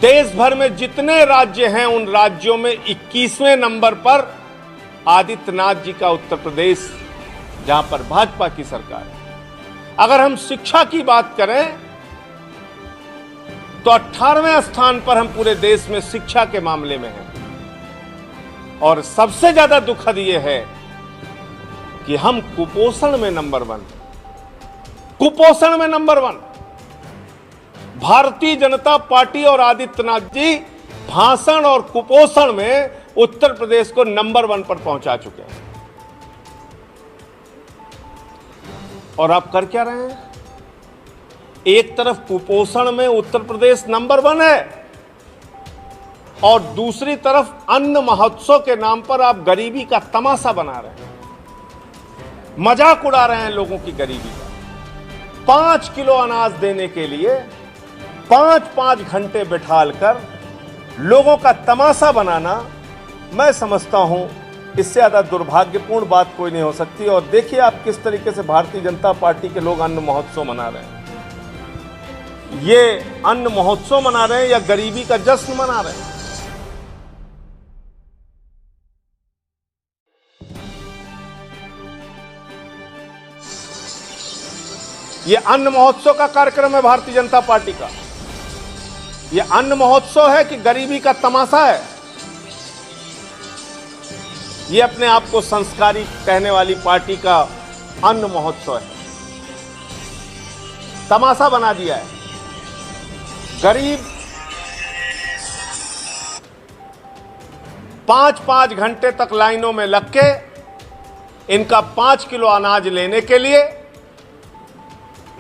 देश भर में जितने राज्य हैं उन राज्यों में 21वें नंबर पर आदित्यनाथ जी का उत्तर प्रदेश, जहां पर भाजपा की सरकार है। अगर हम शिक्षा की बात करें तो 18वें स्थान पर हम पूरे देश में शिक्षा के मामले में हैं। और सबसे ज्यादा दुखद यह है कि हम कुपोषण में नंबर 1, कुपोषण में नंबर 1। भारतीय जनता पार्टी और आदित्यनाथ जी भाषण और कुपोषण में उत्तर प्रदेश को नंबर 1 पर पहुंचा चुके हैं। और आप कर क्या रहे हैं? एक तरफ कुपोषण में उत्तर प्रदेश नंबर 1 है और दूसरी तरफ अन्न महोत्सव के नाम पर आप गरीबी का तमाशा बना रहे हैं, मजाक उड़ा रहे हैं लोगों की गरीबी का। 5 किलो अनाज देने के लिए 5-5 घंटे बिठालकर लोगों का तमाशा बनाना, मैं समझता हूं इससे ज्यादा दुर्भाग्यपूर्ण बात कोई नहीं हो सकती। और देखिए आप किस तरीके से भारतीय जनता पार्टी के लोग अन्न महोत्सव मना रहे हैं। ये अन्न महोत्सव मना रहे हैं या गरीबी का जश्न मना रहे हैं? ये अन्न महोत्सव का कार्यक्रम है भारतीय जनता पार्टी का। ये अन्न महोत्सव है कि गरीबी का तमाशा है? ये अपने आप को संस्कारी कहने वाली पार्टी का अन्न महोत्सव है, तमाशा बना दिया है। गरीब 5-5 घंटे तक लाइनों में लग के इनका 5 किलो अनाज लेने के लिए,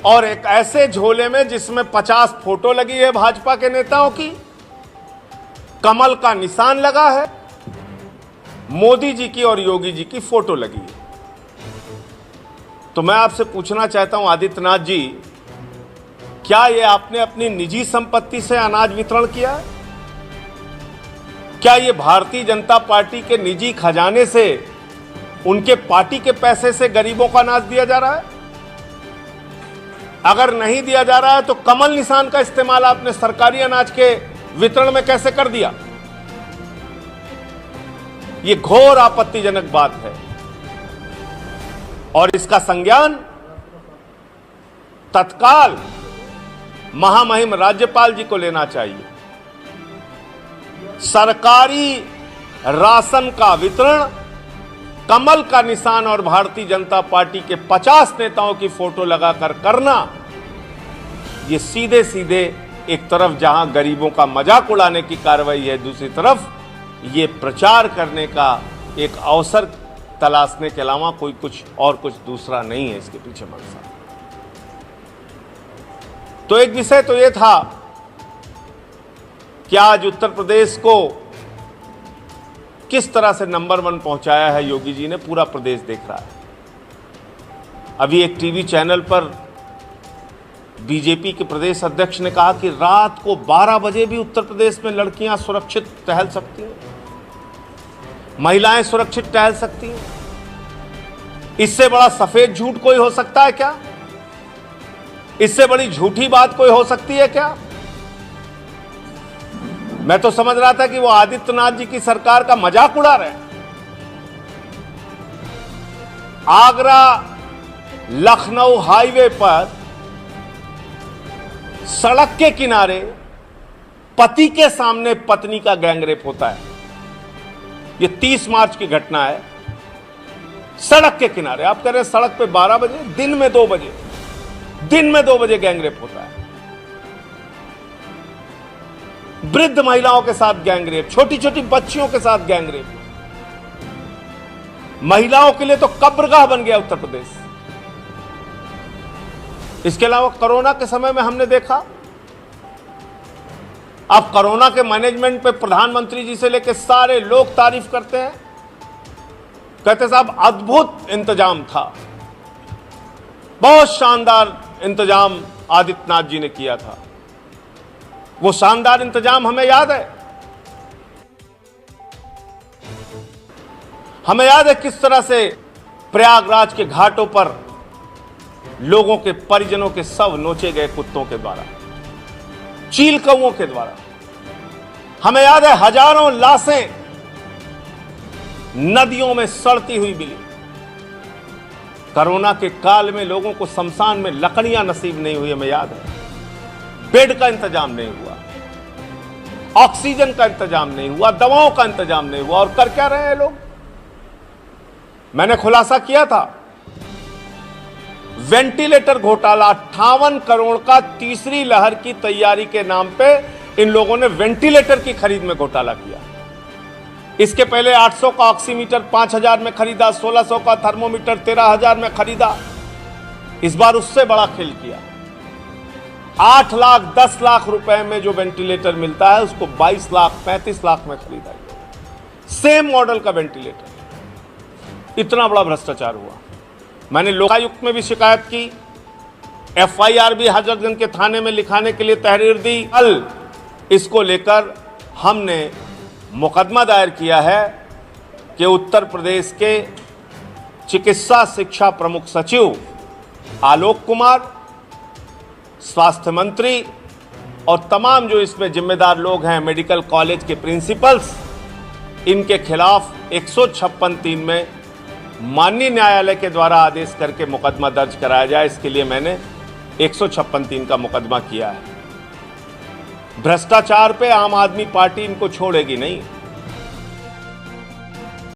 और एक ऐसे झोले में जिसमें 50 फोटो लगी है भाजपा के नेताओं की, कमल का निशान लगा है, मोदी जी की और योगी जी की फोटो लगी है। तो मैं आपसे पूछना चाहता हूं आदित्यनाथ जी, क्या ये आपने अपनी निजी संपत्ति से अनाज वितरण किया है? क्या ये भारतीय जनता पार्टी के निजी खजाने से, उनके पार्टी के पैसे से गरीबों को अनाज दिया जा रहा है? अगर नहीं दिया जा रहा है तो कमल निशान का इस्तेमाल आपने सरकारी अनाज के वितरण में कैसे कर दिया? यह घोर आपत्तिजनक बात है और इसका संज्ञान तत्काल महामहिम राज्यपाल जी को लेना चाहिए। सरकारी राशन का वितरण कमल का निशान और भारतीय जनता पार्टी के 50 नेताओं की फोटो लगाकर करना, यह सीधे सीधे एक तरफ जहां गरीबों का मजाक उड़ाने की कार्रवाई है, दूसरी तरफ ये प्रचार करने का एक अवसर तलाशने के अलावा कोई कुछ दूसरा नहीं है इसके पीछे मंशा। तो एक विषय तो यह था कि आज उत्तर प्रदेश को किस तरह से नंबर 1 पहुंचाया है योगी जी ने, पूरा प्रदेश देख रहा है। अभी एक टीवी चैनल पर बीजेपी के प्रदेश अध्यक्ष ने कहा कि रात को 12 बजे भी उत्तर प्रदेश में लड़कियां सुरक्षित टहल सकती हैं, महिलाएं सुरक्षित टहल सकती हैं। इससे बड़ा सफेद झूठ कोई हो सकता है क्या? इससे बड़ी झूठी बात कोई हो सकती है क्या? मैं तो समझ रहा था कि वो आदित्यनाथ जी की सरकार का मजाक उड़ा रहे हैं। आगरा लखनऊ हाईवे पर सड़क के किनारे पति के सामने पत्नी का गैंगरेप होता है। यह 30 मार्च की घटना है। सड़क के किनारे, आप कह रहे हैं सड़क पे 12 बजे, दिन में 2 बजे गैंगरेप होता है। वृद्ध महिलाओं के साथ गैंगरेप, छोटी छोटी बच्चियों के साथ गैंगरेप। महिलाओं के लिए तो कब्रगाह बन गया उत्तर प्रदेश। इसके अलावा कोरोना के समय में हमने देखा, अब कोरोना के मैनेजमेंट पे प्रधानमंत्री जी से लेकर सारे लोग तारीफ करते हैं, कहते साहब अद्भुत इंतजाम था, बहुत शानदार इंतजाम आदित्यनाथ जी ने किया था। वो शानदार इंतजाम हमें याद है। हमें याद है किस तरह से प्रयागराज के घाटों पर लोगों के परिजनों के शव नोचे गए कुत्तों के द्वारा, चील कौओं के द्वारा। हमें याद है हजारों लाशें नदियों में सड़ती हुई मिली। कोरोना के काल में लोगों को शमशान में लकड़ियां नसीब नहीं हुई, हमें याद है। बेड का इंतजाम नहीं हुआ, ऑक्सीजन का इंतजाम नहीं हुआ, दवाओं का इंतजाम नहीं हुआ, और कर क्या रहे हैं लोग? मैंने खुलासा किया था, वेंटिलेटर घोटाला 58 करोड़ का तीसरी लहर की तैयारी के नाम पे इन लोगों ने वेंटिलेटर की खरीद में घोटाला किया। इसके पहले 800 का ऑक्सीमीटर 5000 में खरीदा, 1600 का थर्मोमीटर 13000 में खरीदा। इस बार उससे बड़ा खेल किया। 8 लाख 10 लाख रुपए में जो वेंटिलेटर मिलता है उसको 22 लाख 35 लाख में खरीदा गया, सेम मॉडल का वेंटिलेटर। इतना बड़ा भ्रष्टाचार हुआ। मैंने लोकायुक्त में भी शिकायत की, एफआईआर भी हजरतगंज के थाने में लिखाने के लिए तहरीर दी। कल इसको लेकर हमने मुकदमा दायर किया है कि उत्तर प्रदेश के चिकित्सा शिक्षा प्रमुख सचिव आलोक कुमार, स्वास्थ्य मंत्री और तमाम जो इसमें जिम्मेदार लोग हैं, मेडिकल कॉलेज के प्रिंसिपल्स, इनके खिलाफ 156(3) में माननीय न्यायालय के द्वारा आदेश करके मुकदमा दर्ज कराया जाए। इसके लिए मैंने 156(3) का मुकदमा किया है। भ्रष्टाचार पे आम आदमी पार्टी इनको छोड़ेगी नहीं।